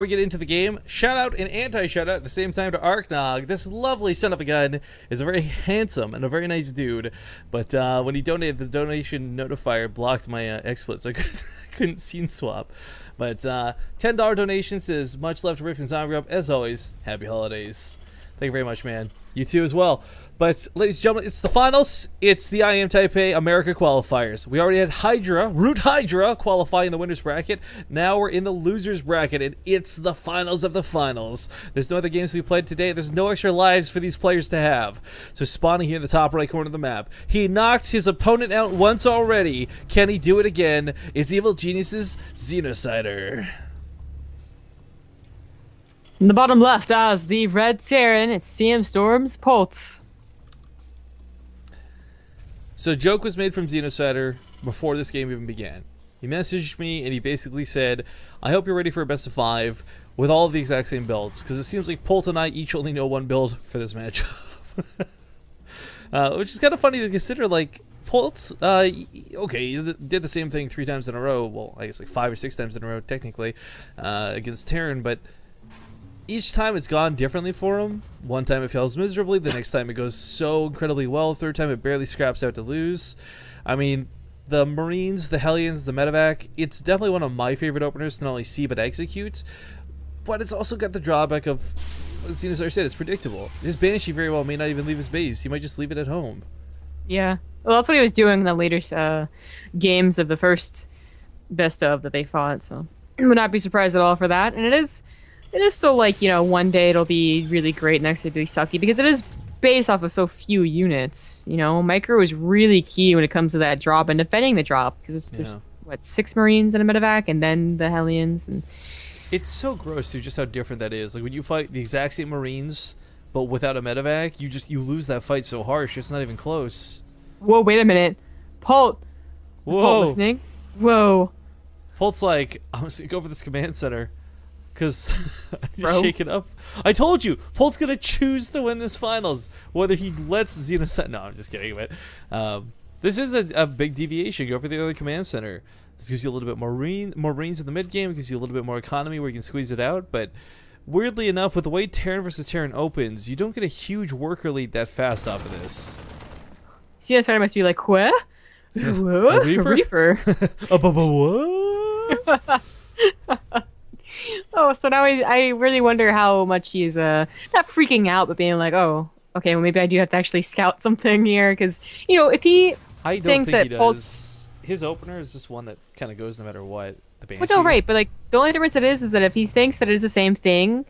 We get into the game, shout out and anti-shout out at the same time to Arknog. This lovely son of a gun is a very handsome and a very nice dude, but when he donated, the donation notifier blocked my XSplit, so I couldn't scene swap. But $10 donation says, much love to Riff and Zombie Up. As always, happy holidays. Thank you very much, man. You too as well. But, ladies and gentlemen, it's the finals. It's the IEM Taipei America qualifiers. We already had Root Hydra qualify in the winner's bracket. Now we're in the loser's bracket, and it's the finals of the finals. There's no other games to be played today. There's no extra lives for these players to have. So spawning here in the top right corner of the map. He knocked his opponent out once already. Can he do it again? It's Evil Genius's XenoCider. In the bottom left, as the Red Terran, it's CM Storm's Polt. So a joke was made from XenoCider before this game even began. He messaged me and he basically said, I hope you're ready for a best of 5 with all of the exact same builds, because it seems like Polt and I each only know one build for this matchup. Which is kind of funny to consider, like, Polt, okay, you did the same thing 3 times in a row, well, I guess like 5 or 6 times in a row technically, against Terran, but each time it's gone differently for him. One time it fails miserably, the next time it goes so incredibly well, third time it barely scraps out to lose. I mean, the Marines, the Hellions, the Medevac, it's definitely one of my favorite openers to not only see but execute, but it's also got the drawback of, like XenoCider said, it's predictable. His Banshee very well may not even leave his base, he might just leave it at home. Yeah, well, that's what he was doing in the later games of the first best of that they fought, so I would not be surprised at all for that. And it is so, like, you know, one day it'll be really great, next day it'll be sucky, because it is based off of so few units, you know? Micro is really key when it comes to that drop and defending the drop, because there's, what, 6 Marines and a Medevac, and then the Hellions, and... It's so gross, too, just how different that is. Like, when you fight the exact same Marines, but without a Medevac, you lose that fight so harsh, it's not even close. Whoa, wait a minute. Polt! Is Polt listening? Whoa. Polt's like, I'm just gonna go for this command center. Because I just shake it up. I told you, Polt's going to choose to win this finals, whether he lets XenoCider... No, I'm just kidding. But this is a big deviation. Go for the other command center. This gives you a little bit more Marines in the mid game. It gives you a little bit more economy where you can squeeze it out. But weirdly enough, with the way Terran versus Terran opens, you don't get a huge worker lead that fast off of this. XenoCider must be like, what? A Reaper? What? Oh, so now I really wonder how much he's not freaking out, but being like, oh, okay, well maybe I do have to actually scout something here, because, you know, if he I don't thinks think that he Polt's... His opener is just one that kind of goes no matter what. The Banshee. Well, no, right, but like the only difference it is that if he thinks that it is the same thing,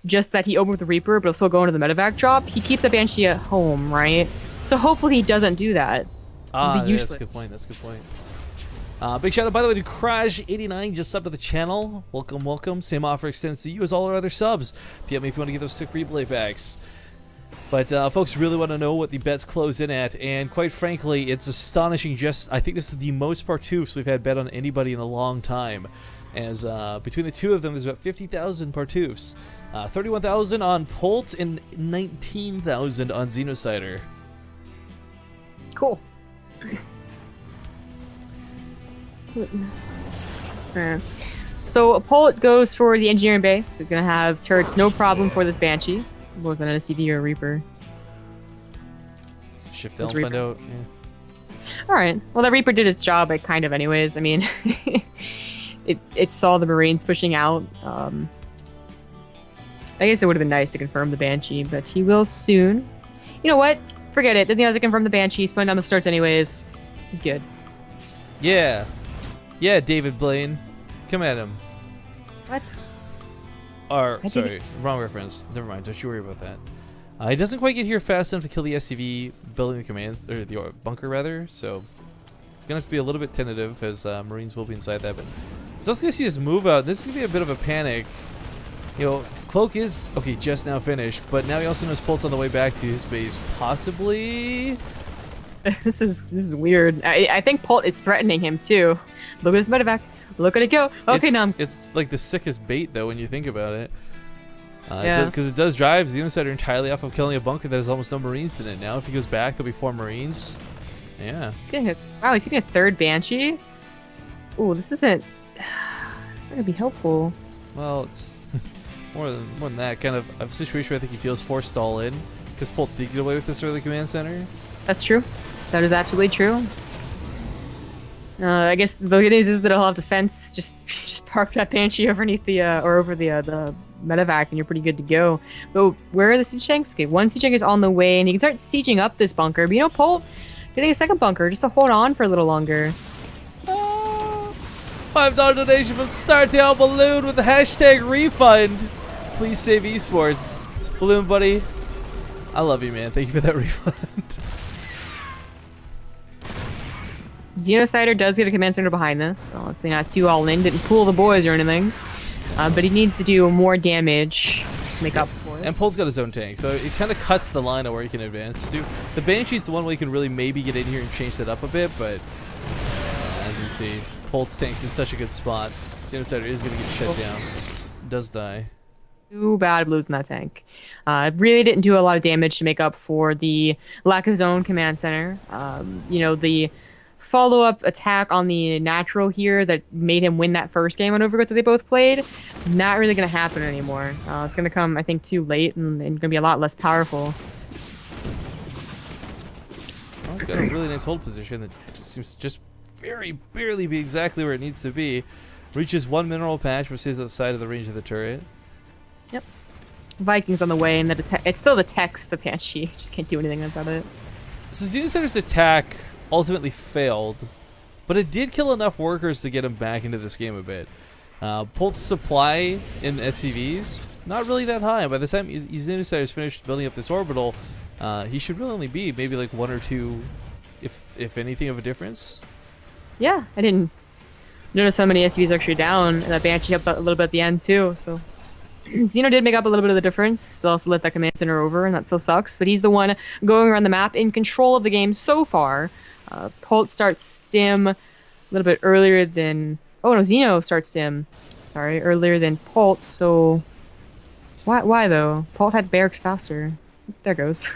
just that he opened with the Reaper, but he'll still go into the Medevac drop, he keeps that Banshee at home, right? So hopefully he doesn't do that. It'd be useless. That's a good point. That's a good point. Big shout out, by the way, to Crash89, just subbed to the channel. Welcome, welcome. Same offer extends to you as all our other subs. PM me if you want to get those sick replay packs. But folks really want to know what the bets close in at, and quite frankly, it's astonishing. I think this is the most Partoufs we've had bet on anybody in a long time. As between the two of them, there's about 50,000 Partoufs. 31,000 on Polt and 19,000 on XenoCider. Cool. So Polt goes for the engineering bay, so he's gonna have turrets no problem for this Banshee. Was that an SCV or a Reaper? Shift down, find out. Yeah. All right. Well, the Reaper did its job, like, kind of, anyways. I mean, it saw the Marines pushing out. I guess it would have been nice to confirm the Banshee, but he will soon. You know what? Forget it. Doesn't have to confirm the Banshee. He's putting down the starts anyways. He's good. Yeah. Yeah, David Blaine. Come at him. What? Or, sorry, wrong reference. Never mind, don't you worry about that. He doesn't quite get here fast enough to kill the SCV building the commands, or the bunker rather, so it's gonna have to be a little bit tentative, as Marines will be inside that. But it's also gonna see this move out. This is gonna be a bit of a panic. You know, Cloak is okay, just now finished, but now he also knows Polt's on the way back to his base, possibly. This is weird. I think Polt is threatening him too. Look at this Medevac. Look at it go. Okay, now it's like the sickest bait though when you think about it. Yeah. Because it does drive XenoCider entirely off of killing a bunker that has almost no Marines in it. Now if he goes back, there'll be 4 Marines. Yeah. He's getting he's getting a 3rd Banshee. Ooh, this isn't gonna be helpful. Well, it's more than that. Kind of a situation where I think he feels forced all in. Because Polt did get away with this early command center. That's true. That is absolutely true. I guess the good news is that I'll have the fence. Just park that Banshee underneath the over the medevac, and you're pretty good to go. But where are the siege tanks? Okay, one siege tank is on the way, and you can start sieging up this bunker. But you know, Polt getting a second bunker just to hold on for a little longer. $5 donation from Startail Balloon with the hashtag refund. Please save esports. Balloon buddy, I love you, man. Thank you for that refund. XenoCider does get a command center behind this, so obviously not too all in, didn't pull the boys or anything. But he needs to do more damage to make up for it. And Polt's got his own tank, so it kind of cuts the line of where he can advance to. The Banshee's the one way you can really maybe get in here and change that up a bit, but as we see, Polt's tank's in such a good spot. XenoCider is going to get shut down. Does die. Too bad losing that tank. Really didn't do a lot of damage to make up for the lack of his own command center. You know, the follow-up attack on the natural here that made him win that first game on Overgrowth that they both played, not really going to happen anymore. It's going to come, I think, too late and going to be a lot less powerful. Well, he's got a really nice hold position that just seems to just very barely be exactly where it needs to be. Reaches one mineral patch, but stays outside of the range of the turret. Yep. Vikings on the way, and it's still the text, the Banshee. Just can't do anything about it. So XenoCider's attack ultimately failed, but it did kill enough workers to get him back into this game a bit. Polt's supply in SCVs, not really that high. By the time XenoCider's finished building up this orbital, he should really only be maybe like 1 or 2, if anything, of a difference. Yeah, I didn't notice how many SCVs are actually down, and that Banshee helped out a little bit at the end too, so... Xeno did make up a little bit of the difference. Also let that command center over, and that still sucks. But he's the one going around the map in control of the game so far. Polt starts stim a little bit earlier than... Oh, no, Xeno starts stim. Sorry, earlier than Polt, so... Why though? Polt had barracks faster. There goes.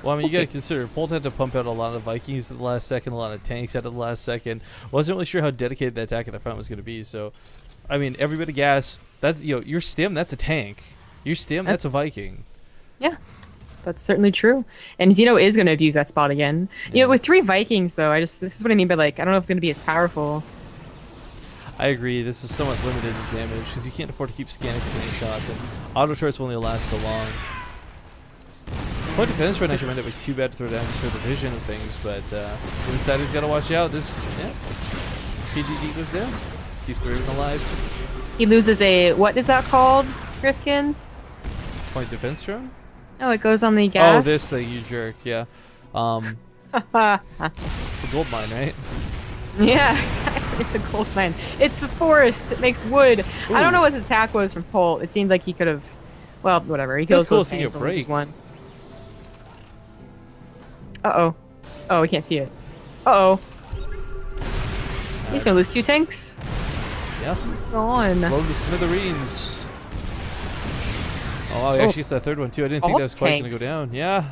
Well, I mean, you gotta consider, Polt had to pump out a lot of Vikings at the last second, a lot of tanks at the last second. Wasn't really sure how dedicated that attack at the front was gonna be, so... I mean, every bit of gas, that's, you know, your stim, that's a tank. Your stim, that's a Viking. Yeah, that's certainly true. And Xeno is going to abuse that spot again. Yeah. You know, with 3 Vikings, though, this is what I mean by, like, I don't know if it's going to be as powerful. I agree, this is somewhat limited in damage, because you can't afford to keep scanning for many shots, and auto turrets will only last so long. Point defense run actually might not be too bad to throw damage for the vision of things, but XenoCider's got to watch out. This, yeah, PGD goes down. Keeps the Raven alive. He loses a, what is that called, Rifkin? Point defense drone? Oh, it goes on the gas. Oh, this thing, you jerk, yeah. It's a gold mine, right? Yeah, exactly. It's a gold mine. It's a forest. It makes wood. Ooh. I don't know what the attack was from Polt. It seemed like he could have, well, whatever. He killed both things. One. Uh-oh. Oh, we can't see it. Uh-oh. He's gonna lose 2 tanks. Yeah. Go on. Load the smithereens. Oh, actually, it's that third one too. I didn't think that was quite gonna go down. Yeah.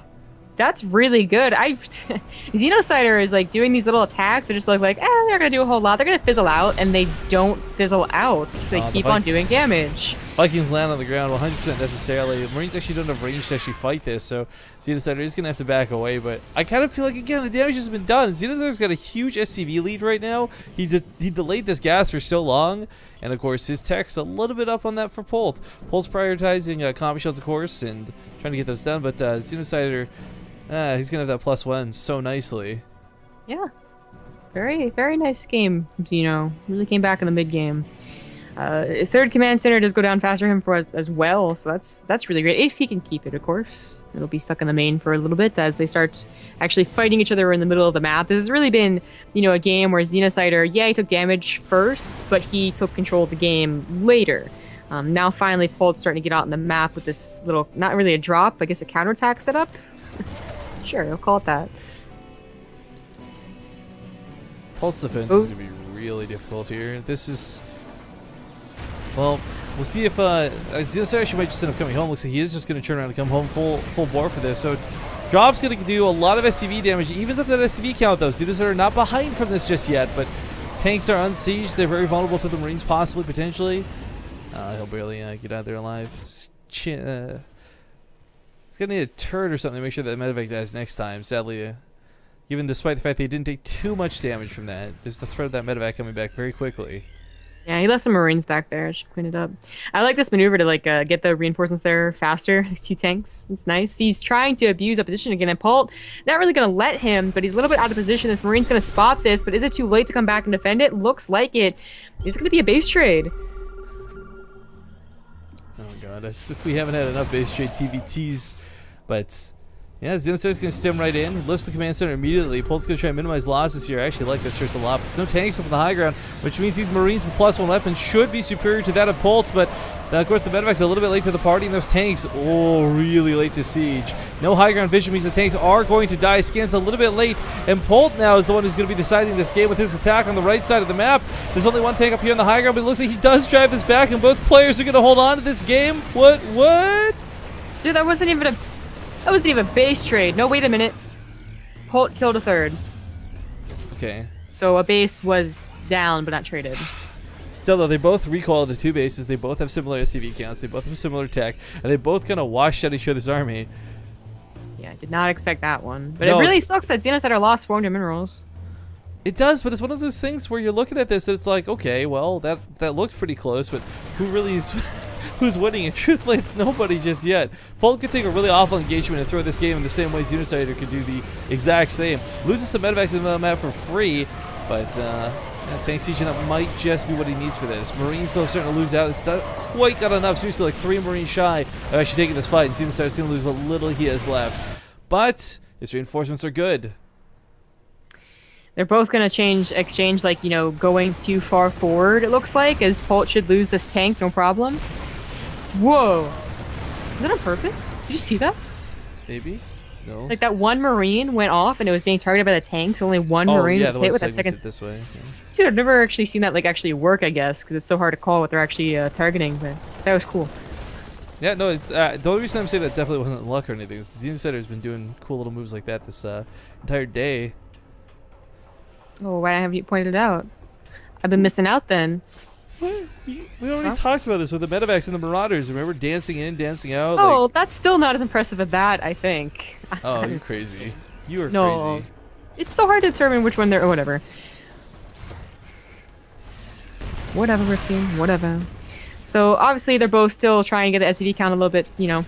That's really good. XenoCider is like doing these little attacks. They're just like, they're not gonna do a whole lot. They're gonna fizzle out, and they don't fizzle out. They keep on doing damage. Vikings land on the ground 100% necessarily. Marines actually don't have range to actually fight this, so XenoCider is gonna have to back away. But I kind of feel like, again, the damage has been done. XenoCider's got a huge SCV lead right now. He delayed this gas for so long, and of course his tech's a little bit up on that for Polt. Polt's prioritizing combi shells, of course, and trying to get those done. But XenoCider, he's gonna have that +1 so nicely. Yeah, very, very nice game from Xeno. Really came back in the mid game. Third command center does go down faster for him as well, so that's really great. If he can keep it, of course. It'll be stuck in the main for a little bit as they start actually fighting each other in the middle of the map. This has really been, you know, a game where XenoCider, yeah, he took damage first, but he took control of the game later. Now finally Polt's starting to get out on the map with this little, not really a drop, I guess a counterattack setup. Sure, I'll call it that. Polt's defense is going to be really difficult here. This is... Well, we'll see if XenoCider actually might just end up coming home. Looks like he is just going to turn around and come home full bore for this. So Drop's going to do a lot of SCV damage. He evens up that SCV count, though. XenoCider are not behind from this just yet, but tanks are unsieged. They're very vulnerable to the Marines, possibly, potentially. He'll barely get out of there alive. He's gonna need a turret or something to make sure that medevac dies next time. Sadly, even despite the fact they didn't take too much damage from that, there's the threat of that medevac coming back very quickly. Yeah, he left some Marines back there. I should clean it up. I like this maneuver to like get the reinforcements there faster. These 2 tanks. It's nice. He's trying to abuse a position again, and Polt not really going to let him, but he's a little bit out of position. This Marine's going to spot this, but is it too late to come back and defend it? Looks like it. It's going to be a base trade. Oh god, as if we haven't had enough base trade TVTs, but yeah, XenoCider's going to stem right in. He lifts the command center immediately. Polt's going to try and minimize losses here. I actually like this choice a lot. But there's no tanks up on the high ground, which means these Marines with +1 weapons should be superior to that of Polt's. But of course, the medevac's a little bit late to the party, and those tanks, really late to siege. No high ground vision means the tanks are going to die. Scan's a little bit late, and Polt now is the one who's going to be deciding this game with his attack on the right side of the map. There's only 1 tank up here on the high ground, but it looks like he does drive this back, and both players are going to hold on to this game. What? Dude, that wasn't even a base trade. No, wait a minute. Polt killed a 3rd. Okay. So a base was down, but not traded. Still, though, they both recalled to 2 bases. They both have similar SCV counts. They both have similar tech, and they both kind of washed out each other's army. Yeah, I did not expect that one. But No. it really sucks that XenoCider lost 400 minerals. It does, but it's one of those things where you're looking at this and it's like, okay, well, that looks pretty close, but who really is... who's winning? And truthfully, it's nobody just yet. Polt could take a really awful engagement and throw this game in the same way XenoCider could do the exact same. Loses some medevacs in the map for free, but tank sieging up might just be what he needs for this. Marines, though, starting to lose out. It's not quite got enough. Seriously, like 3 Marines shy of actually taking this fight, and XenoCider's going to lose what little he has left. But his reinforcements are good. They're both going to exchange, like, you know, going too far forward, it looks like, as Polt should lose this tank, no problem. Whoa. Is that on purpose? Did you see that? Maybe? No. Like, that 1 Marine went off, and it was being targeted by the tank, so only 1 Marine was hit with that second... this way. Yeah. Dude, I've never actually seen that, like, actually work, I guess, because it's so hard to call what they're actually targeting, but that was cool. Yeah, no, it's the only reason I'm saying that definitely wasn't luck or anything is XenoCider's been doing cool little moves like that this entire day. Oh, why haven't you pointed it out? I've been missing out then. We already talked about this with the medevacs and the marauders. Remember, dancing in, dancing out? Oh, like... that's still not as impressive as that, I think. Oh, you're crazy. You are no. crazy. It's so hard to determine which one they're... Or whatever. Whatever, Rifty. Whatever. So, obviously, they're both still trying to get the SCV count a little bit, you know,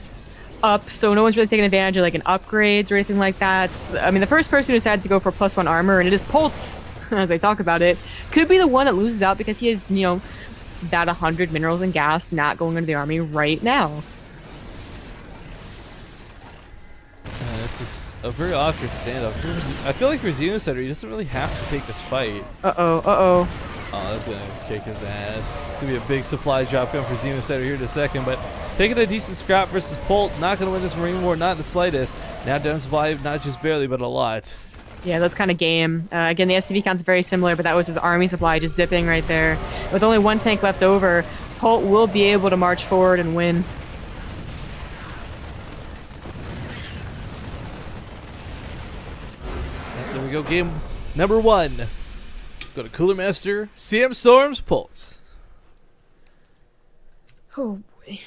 up. So, no one's really taking advantage of, like, an upgrades or anything like that. I mean, the first person who decided to go for +1 armor, and it is Polt, as I talk about it, could be the one that loses out because he has, you know, that 100 minerals and gas not going into the army right now. This is a very awkward standoff. I feel like for XenoCider, he doesn't really have to take this fight. Uh-oh. Oh, that's going to kick his ass. It's going to be a big supply drop coming for XenoCider here in a second, but taking a decent scrap versus Polt, not going to win this Marine War, not in the slightest. Now down supply, not just barely, but a lot. Yeah, that's kind of game. Again, the SCV count's very similar, but that was his army supply just dipping right there. With only 1 tank left over, Polt will be able to march forward and win. There we go, game number 1. Go to Cooler Master, CM Storms, Polt. Oh boy.